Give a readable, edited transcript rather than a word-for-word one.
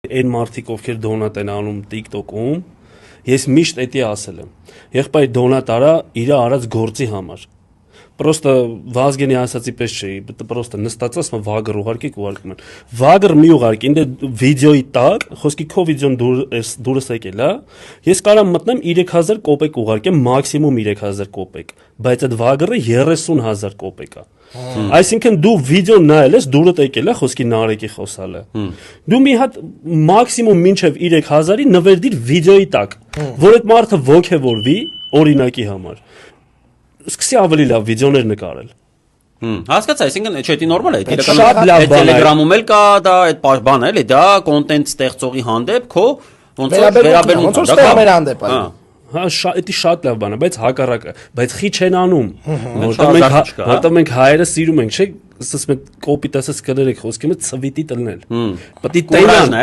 Այն մարդիկ, ովքեր դոնատ են անում TikTok-ում, ես միշտ էդի ասել եմ։ Եղբայր դոնատ արա իր արած գործի համար։ Просто Վազգենի ասացի պես չէ, просто նստածած մը վագր ուղարկեք ուղարկում են։ Վագր մի ուղարկ, ինձ վիդեոյի տակ, խոսքի քո վիդեոն դուրս եկել է, ես կարամ մտնեմ 3000 կոպեկ ուղարկեմ, մաքսիմում 3000 կոպեկ, բայց այդ վագրը 30000 կոպեկ է։ Այսինքն դու վիդեո նայել ես, դուրդ եկել է, խոսքի Նարեկի խոսալը։ Դու մի հատ մաքսիմում մինչև 3000-ի նվերդիր վիդեոյի տակ, որ այդ մարդը ոգևորվի օրինակի համար։ Սկսի ավելի լավ վիդեոներ նկարել։ Հասկացա, այսինքն չէ, դա նորմալ է, Շատ լավ բան է։ Telegram-ում էլ կա, դա այդ բանը էլի, դա կոնտենտ ստեղծողի հանդեպ քո ոնց որ վերաբերմունք ոնց որ մեր հանդեպ է։ Հա, դա շատ լավ բան է, բայց հակառակը, բայց խի չեն անում, որտեղ մենք հայերը սիրում ենք, չէ՞, ասես մենք կոպիտ ասես կներեք խոսքի մեջ ցվիտի տննել։ Պետք է տենան,